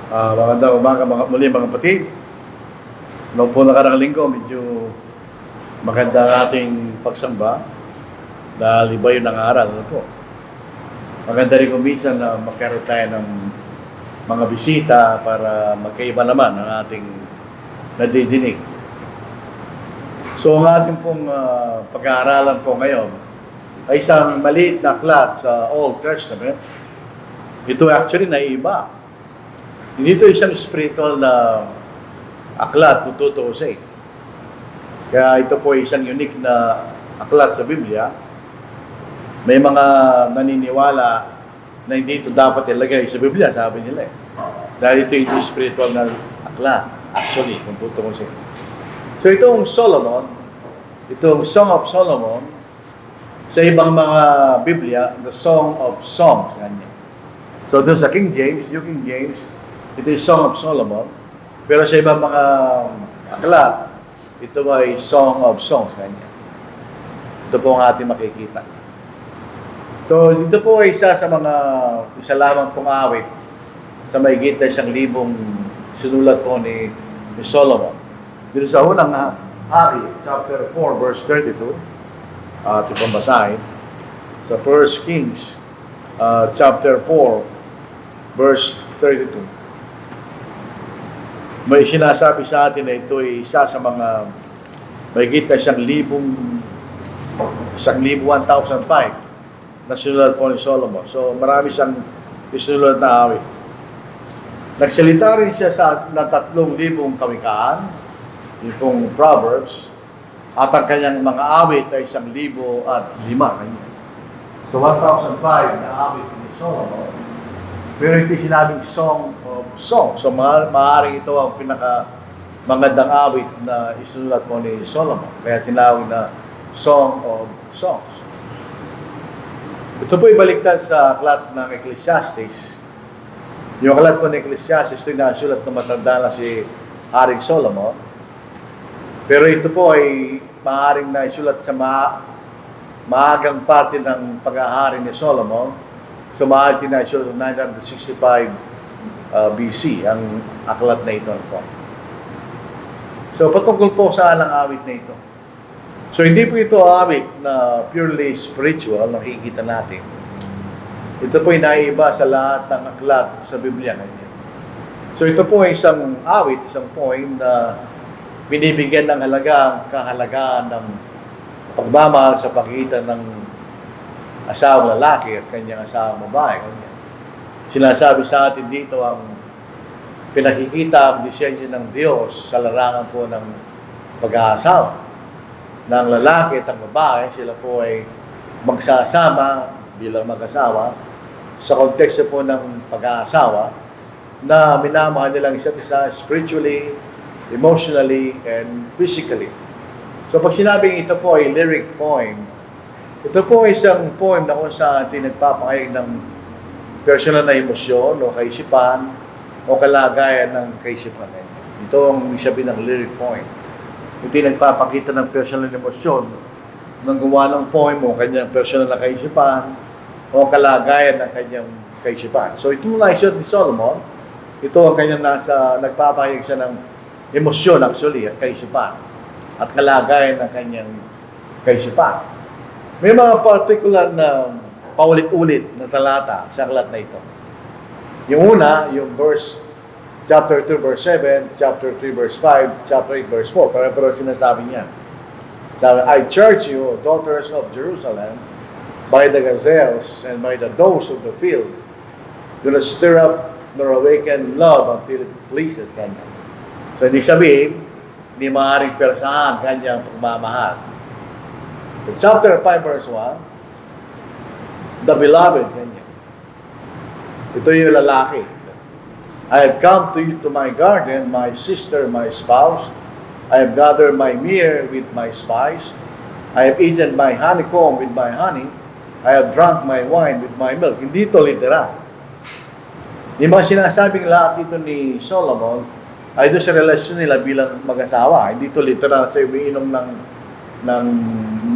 Magandang umaga muli mga kapatid. Noong po nakarang linggo, medyo maganda ang ating pagsamba dahil iba yung nangaral. Ano po? Maganda rin kung minsan na magkaroon tayo ng mga bisita para magkaiba naman ang ating nadidinig. So ang ating pong pag-aaralan po ngayon ay isang maliit na aklat sa Old Testament. Ito actually naiiba. Hindi ito isang spiritual na aklat kung tutuusin. Kaya ito po ay isang unique na aklat sa Biblia. May mga naniniwala na hindi ito dapat ilagay sa Biblia, sabi nila eh. Dahil ito yung spiritual na aklat, actually, kung tutuusin. So itong Solomon, itong Song of Solomon, sa ibang mga Biblia, the Song of Songs. Ganyan. So doon sa King James, New King James, ito yung Song of Solomon. Pero sa ibang mga aklat, ito ay Song of Songs. Ganyan. Ito po ang ating makikita. So, dito po ay isa lamang pong awit sa mahigit na 1,000 sinulat po ni Solomon. Dito sa unang hari, chapter 4, verse 32, ito pong basahin. Sa 1 Kings, chapter 4, verse 32. May sinasabi sa atin na ito ay isa sa mga mahigit na 1,005 na sinulat po ni Solomon. So marami siyang isinulat na awit. Nagsalita rin siya ng 3,000 kawikaan, yung pong Proverbs, at ang kanyang mga awit ay 1,005. So 1,005 na awit ni Solomon. Pero ito sinabing Song of Songs. So maaaring ito ang magandang awit na isulat mo ni Solomon. Kaya tinawag na Song of Songs. Ito po ibaliktad sa aklat ng Ecclesiastes. Yung aklat po ng Ecclesiastes, ito yung nasulat na matanda na si Haring Solomon. Pero ito po ay maaaring na isulat sa maagang parte ng pag-ahari ni Solomon. So, maaari na isulat 965 BC ang aklat na ito po. So, patungkol po saan ang awit na ito? So, hindi po ito awit na purely spiritual, nakikita natin. Ito po ay naiiba sa lahat ng aklat sa Biblia. So, ito po ay isang awit, isang poem na binibigyan ng kahalagaan ng pagmamahal sa pagitan ng asawang lalaki at kanyang asawang babae. Sinasabi sa atin dito ang pinakikita ang disenyo ng Diyos sa larangan po ng pag-aasawa. Ng lalaki at ang babae, sila po ay magsasama bilang mag-asawa sa konteksto po ng pag-aasawa na minamahal nilang isa't isa spiritually, emotionally, and physically. So pag sinabing ito po ay lyric poem, ito po ay isang poem na kung saan nagpapahayag ng personal na emosyon o kaisipan o kalagayan ng kaisipan. Ito ang sabihin ng lyric poem. Ito nagpapakita ng personal na emosyon ng gawa ng poem o kanyang personal na kaisipan o kalagayan ng kanyang kaisipan. So ito nga isulat ni Solomon, ito ang kanyang nagpapahayag siya ng emosyon actually at kaisipan at kalagayan ng kanyang kaisipan. May mga particular na paulit-ulit na talata sa aklat na ito. Yung una, yung chapter 2 verse 7, chapter 3 verse 5, chapter 8 verse 4. Pero sinasabi niya. Sabi, I charge you, daughters of Jerusalem, by the gazelles and by the does of the field, do not stir up nor awaken love until it pleases kanya. So, hindi sabihin, hindi maaaring persahan kanyang pagmamahal. Chapter 5 verse 1, the beloved, ganyan. Ito yung lalaki. I have come to my garden, my sister, my spouse. I have gathered my myrrh with my spice. I have eaten my honeycomb with my honey. I have drunk my wine with my milk. Hindi ito literal. Yung mga sinasabing lahat ito ni Solomon ay doon sa relasyon nila bilang mag-asawa. Hindi ito literal sa umiinom ng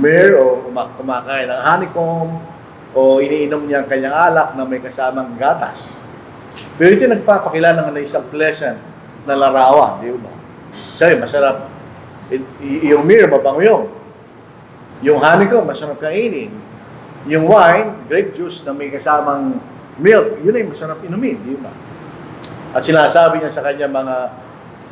myrrh o kumakain ng honeycomb o iniinom niya ang kanyang alak na may kasamang gatas. Pero ito nagpapakilala ng isang pleasant na larawan, di ba? Sabi, masarap. Yung myrrh, mabango yun. Yung honeycomb, masarap kainin. Yung wine, grape juice na may kasamang milk, yun ay masarap inumin, di ba? At sinasabi niya sa kanyang mga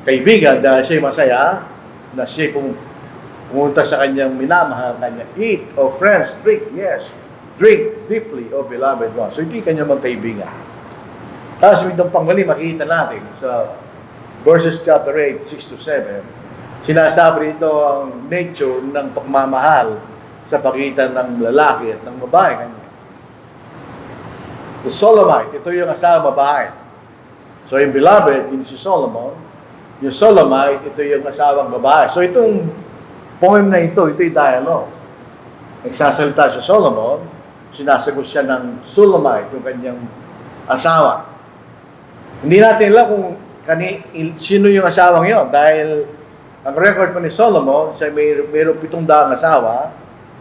kaibigan dahil siya masaya, na siya pumunta sa kanyang minamahal, kanya, eat, oh friends, drink, yes, drink deeply, oh beloved one. So, hindi kanyang mga kaibigan. Tapos, itong panghuli, makikita natin sa verses chapter 8, 6 to 7, sinasabi rito ang nature ng pagmamahal sa pagitan ng lalaki at ng babae. The Solomite, ito yung asawa babae. So, yung beloved, yun si Solomon. Yung Solomite, ito yung asawang babae. So, itong poem na ito yung dialogue. Nagsasalita si Solomon, sinasagot siya ng Sulamite, yung kanyang asawa. Hindi natin alam kung sino yung asawang yon dahil ang record pa ni Solomon, siya mayroong 700 asawa,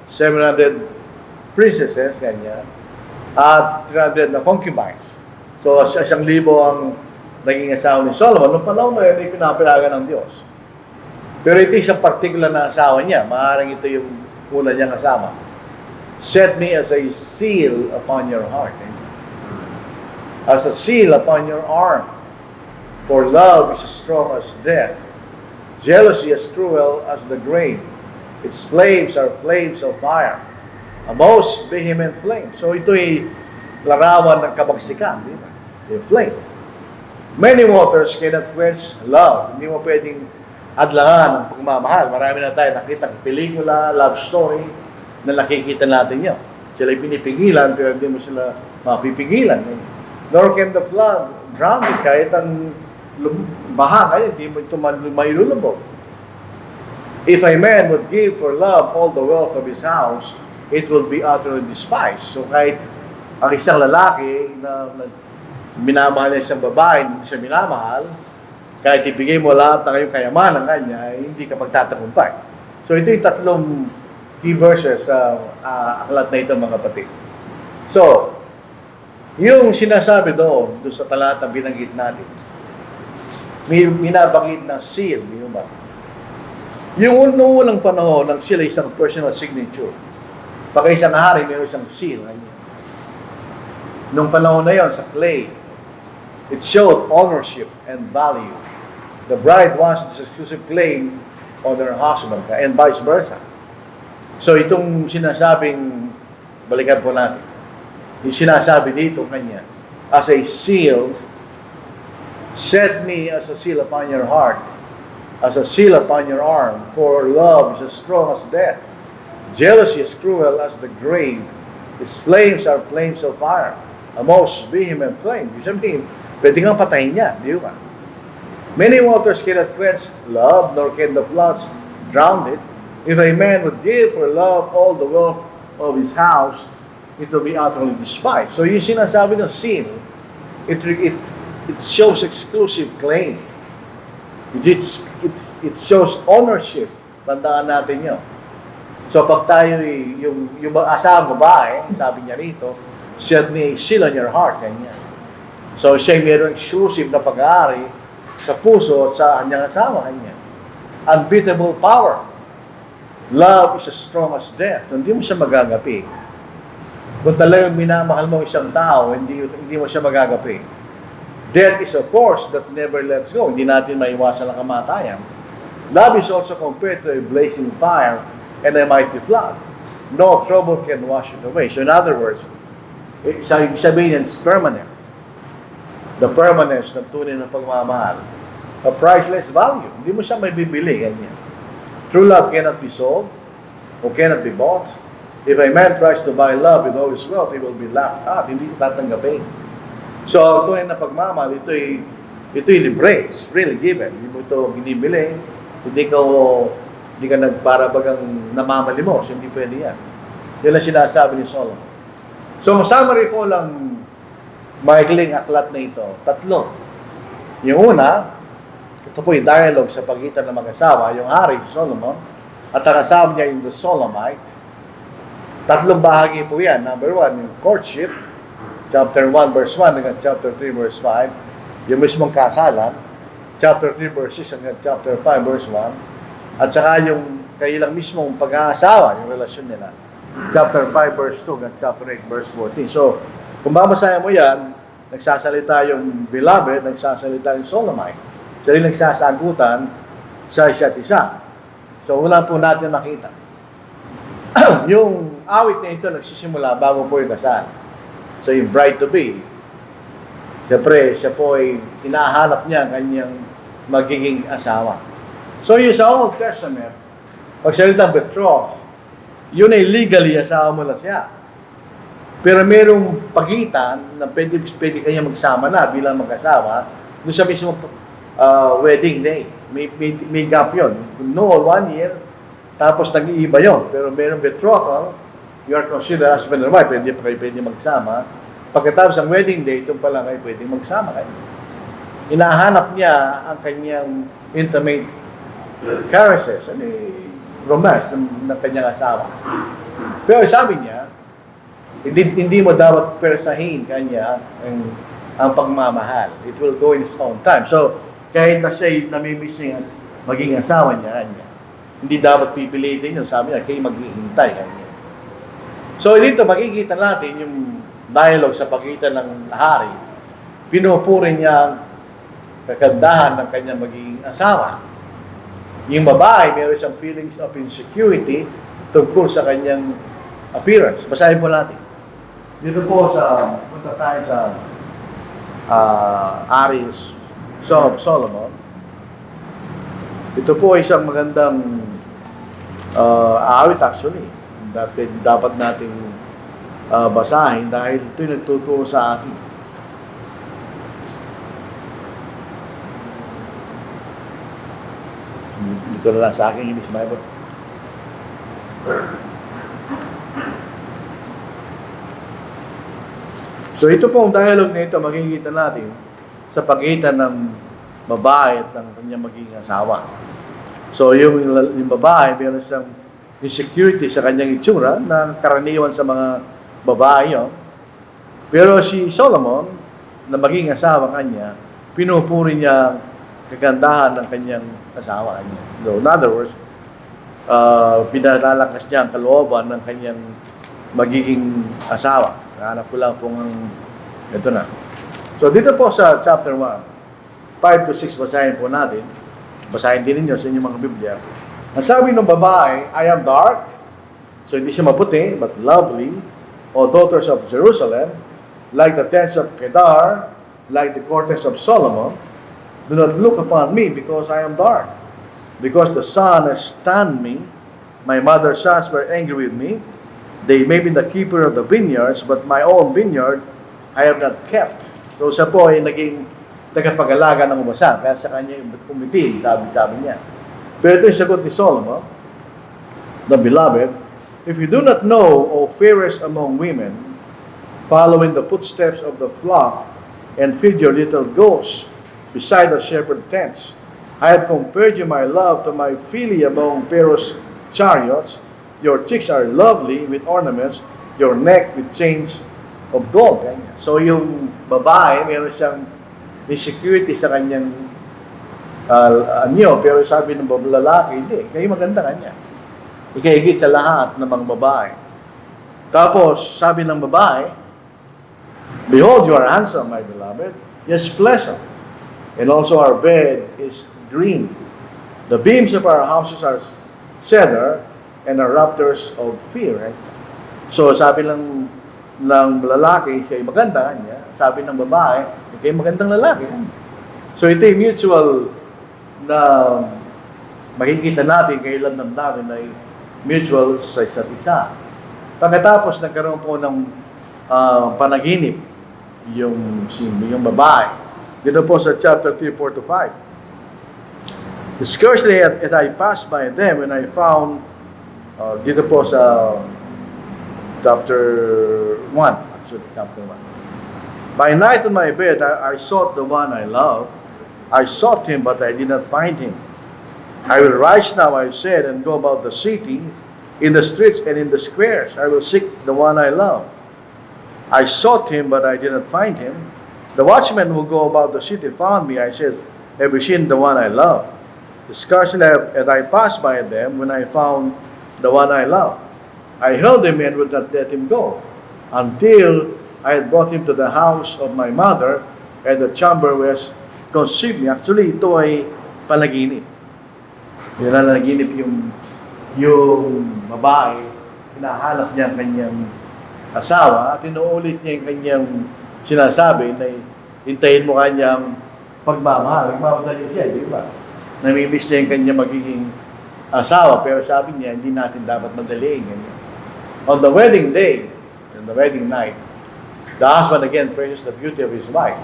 700 princesses, ganyan, at 300 na concubines. So, 1,000 ang naging asawa ni Solomon. Noong panahon na yun, ay pinapayagan ng Diyos. Pero ito isang particular na asawa niya. Maaaring ito yung una niyang asawa. Set me as a seal upon your heart. As a seal upon your arm. For love is as strong as death. Jealousy as cruel as the grave. Its flames are flames of fire. A most vehement flame. So ito'y larawan ng kabagsikan. Di ba? Yung flame. Many waters cannot quench love. Hindi mo pwedeng adlangan ng pagmamahal. Marami na tayo nakita pelikula, love story, na nakikita natin yun. Sila'y pinipigilan, pero hindi mo sila mapipigilan. Nor can the flood drown it. Kahit ang baha kayo, hindi mo ito mailulubog. If a man would give for love all the wealth of his house, it will be utterly despised. So kahit ang isang lalaki na minamahal niya isang babae, hindi siya minamahal, kahit ibigay mo lahat ng iyong kayamanan kanya, hindi ka magtatagumpay. So ito yung tatlong key verses sa aklat na ito, mga kapatid. So, yung sinasabi doon sa talata binanggit natin, may binabanggit na seal, di ba? Yung unang panahon, ng seal ay isang personal signature. Pagka isang hari, mayroon isang seal. Nung panahon na yon sa clay, it showed ownership and value. The bride wants this exclusive claim on her husband and vice versa. So itong sinasabing, balikan po natin, yung sinasabi dito kanya, as a seal, set me as a seal upon your heart, as a seal upon your arm, for love is as strong as death. Jealousy is cruel as the grave. Its flames are flames of fire. A most vehement flame. Ibig sabihin, pwede kang patayin niya, di ba? Many waters cannot quench love, nor can the floods drown it. If a man would give for love all the wealth of his house, it will be utterly despised. So yung sinasabi ng sin, it shows exclusive claim. It shows ownership. Tandaan natin yun. So pag tayo, yung asawang babae, sabi niya rito, set me a seal on your heart, ganyan. So siya mayroong exclusive na pag-aari sa puso at sa kanyang asawa, kanya. Unbeatable power. Love is as strong as death. Hindi mo siya magagapi. Kung talagang minamahal mo isang tao, hindi mo siya magagapi. Death is a force that never lets go. Hindi natin maiwasan ang kamatayan. Love is also compared to a blazing fire and a mighty flood. No trouble can wash it away. So in other words, sabihin yan, it's permanent. The permanence ng tunay na pagmamahal. A priceless value. Hindi mo siya may bibili. Ganyan. True love cannot be sold or cannot be bought. If a man tries to buy love with all his wealth, he will be laughed at. Hindi tatanggapin. So, ang tunay na pagmamahal, ito'y libre. It's really given. Hindi mo ito binibili. Hindi ka nagparabagang namamali mo. So, hindi pwede yan. Yan ang sinasabi ni Solomon. So, summary po lang maikling aklat na ito. 3. Yung una, ito po yung dialogue sa pagitan ng mag-asawa, yung hari, Solomon, at ang asawa niya yung the Solomite. 3 bahagi po yan. Number 1, yung courtship. chapter 1 verse 1 hanggang chapter 3 verse 5, yung mismong kasalan, chapter 3 verse 6 hanggang chapter 5 verse 1, at saka yung kailang mismong pag-aasawa, yung relasyon nila, chapter 5 verse 2 hanggang chapter 8 verse 14. So, kung babasahin mo yan, nagsasalita yung beloved, nagsasalita yung soulmate. Sila nagsasagutan sa isa't isa. So, una po natin makita. Yung awit na ito nagsisimula bago po yung kasal. So, yung bride-to-be, siyempre, siya po ay hinahanap niya ang kanyang magiging asawa. So, yung sa Old Testament, pag salitang betrothed, yun ay legally asawa mo na siya. Pero merong pagitan na pwede kanya magsama na bilang mag-asawa doon sa mismo wedding day. May gap yun. No, 1 year, tapos nag-iiba yun. Pero merong betrothal, you are considered husband and wife, pwede magsama. Pagkatapos ng wedding day, ito pa lang kayo pwede magsama kayo. Inahanap niya ang kanyang intimate caresses, romance ng kanyang asawa. Pero sabi niya, hindi mo dapat persahin kanya ang pagmamahal. It will go in its own time. So, kahit na siya'y namimiss niya maging asawa niya, hindi dapat pipilitin yun. Sabi niya, kayo maghihintay kanya. So, dito makikita natin yung dialogue sa pagitan ng hari. Pinupuri niya ang kagandahan ng kanyang magiging asawa. Yung babae, meron siyang feelings of insecurity tungkol sa kanyang appearance. Basahin po natin. Dito po punta tayo sa Aries Song of Solomon. Ito po ay isang magandang awit actually. Dapat nating basahin dahil ito'y nagtuturo sa atin. Dito na lang sa akin, English Bible. So ito pong dialogue na ito, makikita natin sa pagitan ng babae at ng kanyang magiging asawa. So yung babae, meron siyang insecurity sa kanyang itsura na karaniwan sa mga babae yun. Pero si Solomon, na maging asawa kanya, pinupuri niya kagandahan ng kanyang asawa niya. So in other words, pinalalakas niya ang kalooban ng kanyang magiging asawa. Hanap ko lang pong ito na. So, dito po sa chapter 1, 5 to 6, basahin po natin. Basahin din ninyo sa inyong mga Biblia. Ang sabi ng babae, I am dark. So, hindi siya maputi, but lovely. O daughters of Jerusalem, like the tents of Kedar, like the courts of Solomon, do not look upon me because I am dark. Because the sun has stunned me, my mother's sons were angry with me. They may be the keeper of the vineyards, but my own vineyard I have not kept. So siya po ay naging tagapag-alaga ng umasa, kaya sa kanya umitim, sabi niya. Pero ito yung sagot ni Solomon, the beloved, if you do not know, O fairest among women, following the footsteps of the flock, and feed your little goats beside the shepherd tents, I have compared you, my love, to my filly among Pharaoh's chariots. Your cheeks are lovely with ornaments, your neck with chains of gold. So yung babae, meron siyang insecurity sa kanyang anyo, pero sabi ng lalaki, hindi, kayo maganda kanya. Ikahigit sa lahat ng mga babae. Tapos, sabi ng babae, behold, you are handsome, my beloved. Yes, pleasant. And also our bed is green. The beams of our houses are cedar, and our raptors of fear. Right? So, sabi ng lalaki, siya ay maganda niya. Sabi ng babae, siya ay magandang lalaki. So, ito yung mutual na makikita natin kailan namin ay mutual sa isa't isa. Pagkatapos, nagkaroon po ng panaginip yung babae. Dito po sa chapter 3, 4 to 5. Scarcely had I passed by them when I found dito po sa chapter 1, actually chapter 1. By night in my bed, I sought the one I love. I sought him, but I did not find him. I will rise now, I said, and go about the city, in the streets and in the squares. I will seek the one I love. I sought him, but I did not find him. The watchman who go about the city found me. I said, have you seen the one I love? Scarcely as I passed by them when I found the one I love. I held him and would not let him go until I had brought him to the house of my mother, and the chamber was conceived me. Actually, ito ay panaginip. Yun na naginip yung babae, hinahanap niya ang kanyang asawa at inuulit niya yung kanyang sinasabi na hintayin mo kanyang pagmamahal. Nagmamadali siya, di ba? Namimiss niya yung kanyang magiging asawa, pero sabi niya, hindi natin dapat madaliin. On the wedding day, on the wedding night, the husband again praises the beauty of his wife.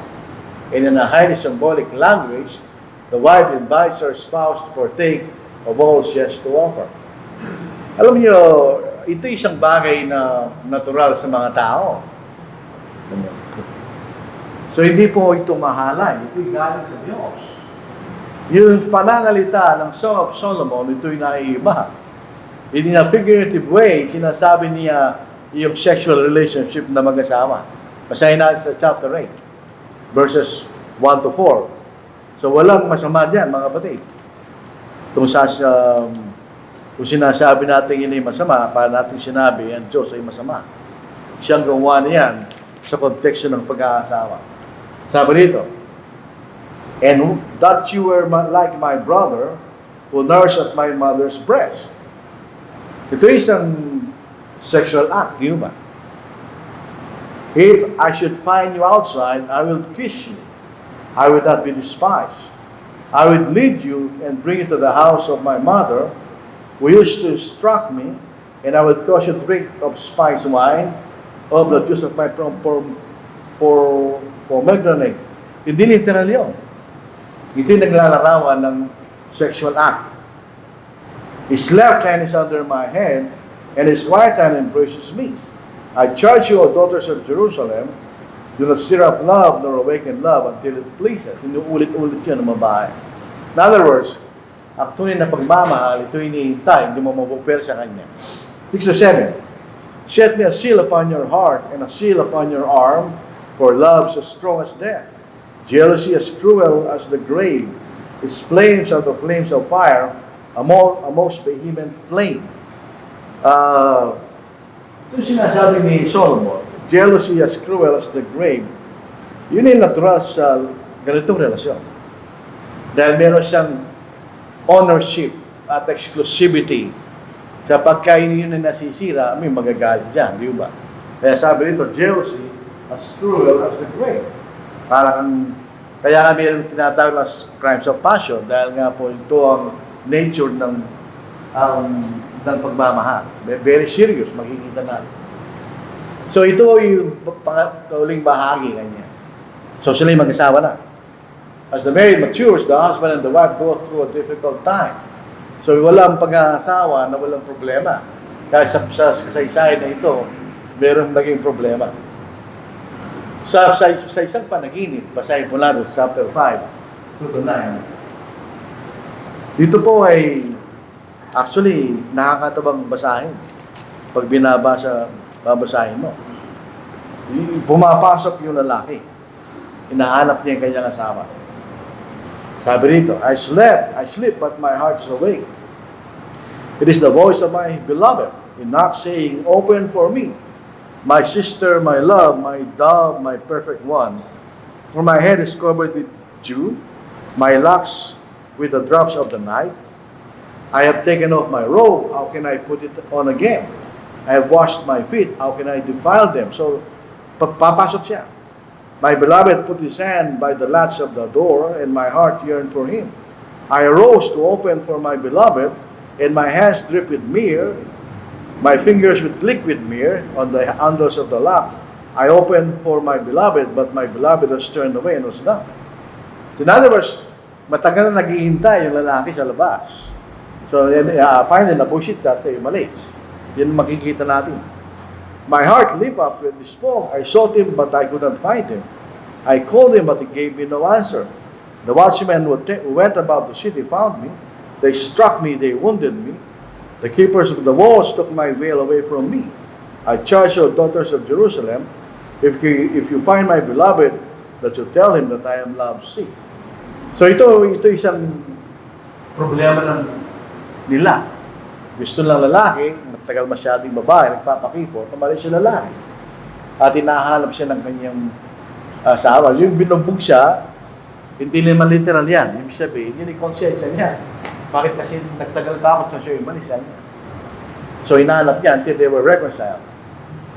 And in a highly symbolic language, the wife invites her spouse to partake of all she has to offer. Alam niyo, ito isang bagay na natural sa mga tao. So hindi po ito mahalay, ito'y galing sa Diyos. Yung pananalita ng Song of Solomon, ito'y naiiba. In a figurative way, sinasabi niya yung sexual relationship na mag-asawa. Basahin natin sa chapter 8, verses 1 to 4. So walang masama dyan, mga kapatid. Kung sinasabi natin yun ay masama, para natin sinabi, ang Diyos ay masama. Siyang gumawa niyan sa konteksto ng pag-aasawa. Sabi dito, and that you were like my brother who nursed at my mother's breast. Ito isang sexual act, di ba? If I should find you outside, I will kiss you. I would not be despised. I would lead you and bring you to the house of my mother, who used to instruct me, and I would cause you to drink of spiced wine, of the juice of my pomegranate. Hindi literal yun. Ito yung naglalarawan ng sexual act. His left hand is under my head, and his right hand embraces me. I charge you, O daughters of Jerusalem, do not stir up love nor awaken love until it pleases. Inuulit-ulit yun ng babae. In other words, ang tunay na pagmamahal, ito hinihintay, hindi mo mapupwer sa kanya. 6-7. Set me a seal upon your heart and a seal upon your arm, for love is as strong as death. Jealousy as cruel as the grave. Its flames are the flames of fire, a most vehement flame. Ito sinasabi ni Solomon, jealousy as cruel as the grave. Yun yung natural sa ganitong relasyon. Dahil meron siyang ownership at exclusivity. Sa pagkain yun na nasisira, may magagalit dyan, di ba? Kaya sabi nito, jealousy as cruel as the grave. Kaya nga meron tinatawag na crimes of passion dahil nga po ito ang nature ng pagmamahal. Very serious, makikita natin. So ito yung kauling bahagi kanya. So sila yung mag-asawa na. As the marriage matures, the husband and the wife go through a difficult time. So walang pag-aasawa na walang problema. Kahit sa kasaysayan na ito, merong naging problema. Sa isang panaginip, basahin po natin sa chapter 5, to 9. Dito po ay actually nakakatabang basahin. Pag babasahin mo. Pumapasok yung lalaki. Hinahanap niya yung kanyang asawa. Sabi rito, I sleep, but my heart is awake. It is the voice of my beloved, in knock saying, open for me. My sister, my love, my dove, my perfect one. For my head is covered with dew, my locks with the drops of the night. I have taken off my robe, how can I put it on again? I have washed my feet, how can I defile them? So, papasok siya. My beloved put his hand by the latch of the door, and my heart yearned for him. I arose to open for my beloved, and my hands dripped with myrrh, my fingers with liquid myrrh on the handles of the lock. I opened for my beloved, but my beloved was turned away and was gone. So in other words, matagal na naghihintay yung lalaki sa labas. So finally, nabushit siya sa umalis. Yan makikita natin. My heart leaped up with despair. I sought him, but I could not find him. I called him, but he gave me no answer. The watchmen who went about the city found me. They struck me, they wounded me. The keepers of the walls took my veil away from me. I charge you, daughters of Jerusalem, if you find my beloved, that you tell him that I am love sick. So ito isang problema ng nila. Gusto lang lalaki, matagal masyadong babae, nagpapakipo, tumalis siya lalaki. At hinahanap siya ng kanyang asawa. Yung binugbog siya, hindi naman literal yan. Ibig sabihin, yun yung konsensya niya. Bakit kasi nagtagal ka ako sa siya yung malis niya? So hinahanap niya until they were reconciled.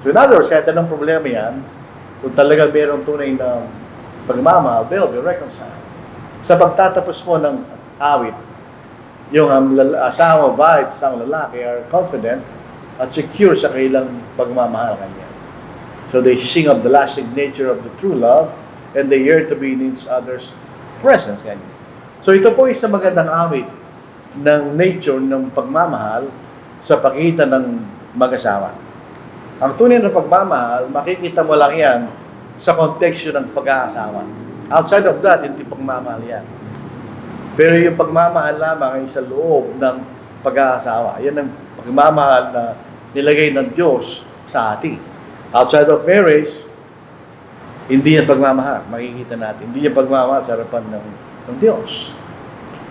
So in other words, kahit anong problema yan, kung talaga mayroong tunay na pagmamahal, they'll be reconciled. Sa pagtatapos mo ng awit, yung asawa, babae, isang lalaki are confident at secure sa kailang pagmamahal kanya. So they sing of the lasting nature of the true love and they yearn to be in each other's presence. Kanya. So ito po isang magandang awit ng nature ng pagmamahal sa pagitan ng mag-asawa. Ang tunay na pagmamahal, makikita mo lang yan sa konteksto ng pag-aasawa. Outside of that, hindi pagmamahal yan. Pero yung pagmamahal lamang ay sa loob ng pag-aasawa. Yan ang pagmamahal na nilagay ng Diyos sa atin. Outside of marriage, hindi yan pagmamahal. Makikita natin. Hindi yan pagmamahal sa harapan ng Diyos.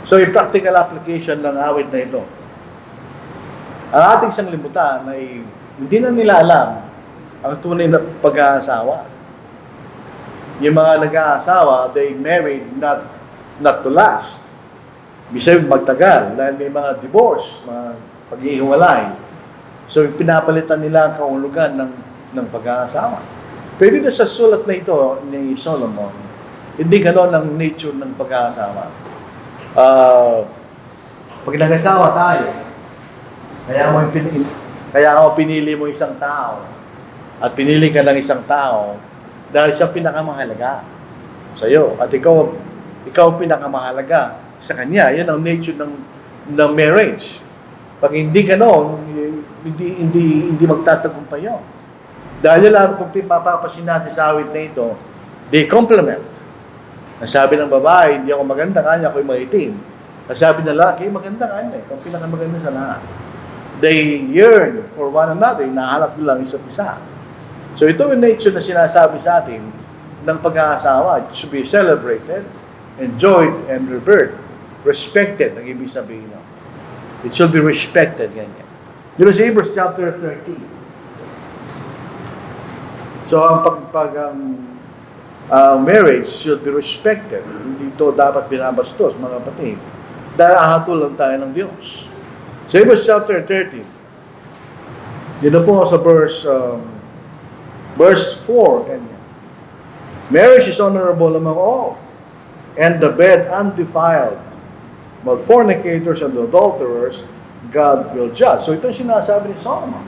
So, yung practical application ng awit na ito. Ang ating sanglibutan ay hindi na nila alam ang tunay na pag-aasawa. Yung mga nag-aasawa, they married not to last. Bisa magtagal dahil may mga divorce, mga pag-ihiwalay. So, pinapalitan nila ang kahulugan ng pag-aasawa. Pero dito sa sulat na ito ni Solomon, hindi gano'n ang nature ng pag-aasawa. Pag nag-asawa tayo, kaya mo pinili mo isang tao at pinili ka ng isang tao dahil siya pinakamahalaga sa iyo at ikaw pinakamahalaga sa kanya. Yan ang nature ng marriage. Pag hindi ganoon, hindi magtatagumpay yun. Dahil lang kung mapapasin natin sa awit na ito, they complement. Nasabi ng babae, hindi ako maganda, kanya ako'y maitim. Nasabi ng lalaki, maganda kanya, ikaw pinakamaganda sa lahat. They yearn for one another, nahanap nila ang isa't isa. So ito yung nature na sinasabi sa atin ng pag-aasawa. It should be celebrated, enjoyed, and revered. Respected, ang ibig sabihin. It should be respected, ganyan. Dito sa Hebrews chapter 13. So ang marriage should be respected. Hindi ito dapat binabastos, mga kapatid. Dahil ahatol lang tayo ng Diyos. Sa Hebrews chapter 13, dito po sa verse 4, ganyan. Marriage is honorable among all, and the bed undefiled. But fornicators and adulterers, God will judge. So ito yung sinasabi ni Solomon.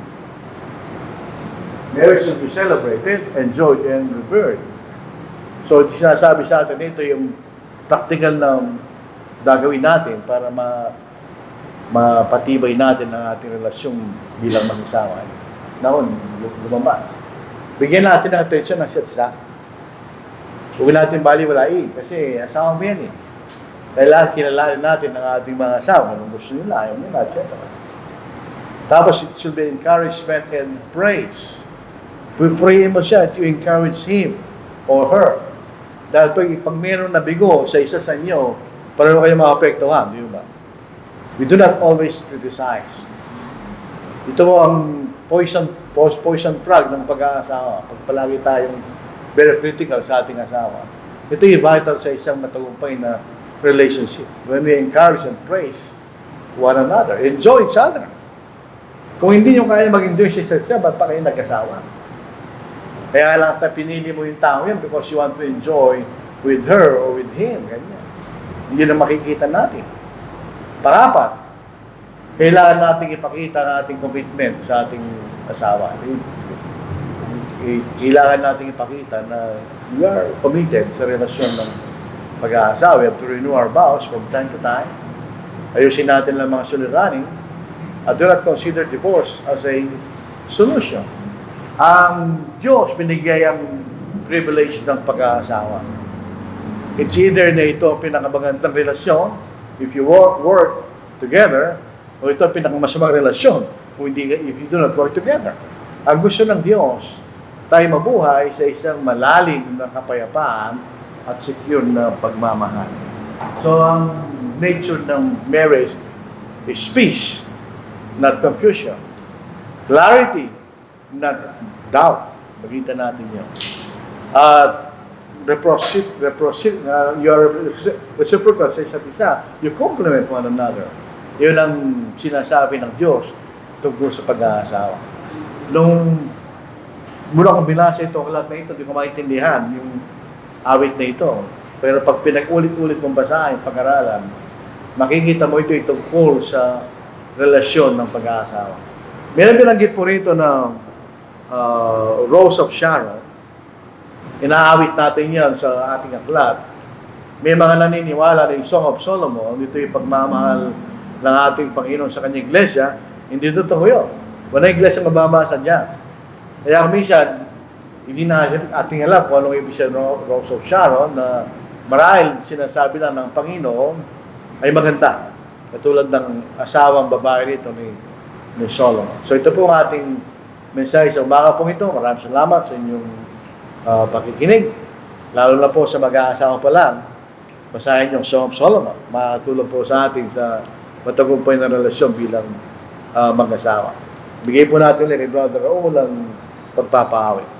Marriage should be celebrated, enjoyed, and revered. So sinasabi sa atin, ito yung practical na gagawin natin para mapatibay natin ang ating relasyon bilang mag-asawa. Noon, lumabas. Bigyan natin ng atensyon ng isa't isa. Huwag natin baliwalain kasi asawa mo yan eh. Kailangan kilalanin natin ang ating mga asawa. Anong gusto nila, ayaw nila, etc. Tapos it should be encouragement and praise. Pray mo siya to encourage him or her. Dahil pag mayroon na bigo sa isa sa inyo, pareho kayo maapektuhan, di ba? We do not always criticize. Ito ang poison plug ng pag-aasawa. Pag palagi tayong very critical sa ating asawa. Ito yung vital sa isang matagumpay na relationship. When we encourage and praise one another, enjoy each other. Kung hindi nyo kaya mag-enjoy sa isa't isa, ba't pa kayo nag-asawa? Kaya lang pinili mo yung tao yan because you want to enjoy with her or with him. Ganyan. Hindi na makikita natin. Pang-apat, kailangan natin ipakita ang ating commitment sa ating asawa. Kailangan natin ipakita na we are committed sa relasyon ng pag-aasawa. We have to renew our vows from time to time. Ayusin natin lang mga suliranin at do not consider divorce as a solution. Ang Diyos binigay ang privilege ng pag-aasawa. It's either na ito ang pinakamagandang relasyon if you work together o ito ang pinakamasamang relasyon if you do not work together. Ang gusto ng Diyos tayo mabuhay sa isang malalim na kapayapaan at secure na pagmamahal. So, ang nature ng marriage is peace, not confusion. Clarity, not doubt. Makita natin yun. At reciprocal sa isa't isa. You complement one another. Yun ang sinasabi ng Diyos tungkol sa pag-aasawa. Nung mula kong binasa ito, lahat na ito, hindi ko maintindihan yung awit na ito. Pero pag pinag-ulit-ulit mong basahin, pag-aralan, makikita mo ito tungkol sa relasyon ng pag-aasawa. Meron binanggit po rito na Rose of Sharon. Inaawit natin yan sa ating aklat. May mga naniniwala na yung Song of Solomon, ito yung pagmamahal ng ating Panginoon sa kanyang iglesia. Hindi totoo yun. Wala iglesia mababasa dyan. Kaya minsan, hindi na ating alam kung anong ibig sabihin ng Rose of Sharon na marahil sinasabi lang ng Panginoon ay maganda. Katulad ng asawang babae nito ni Solomon. So ito po ang ating mensahe sa umaga pong ito. Maraming salamat sa inyong pakikinig. Lalo na po sa mag-aasawa pa lang, basahin yung Song of Solomon. Matulong po sa ating sa matagumpay na relasyon bilang mag-asawa. Bigay po natin ulit kay Brother Raul ang pagpapaawit.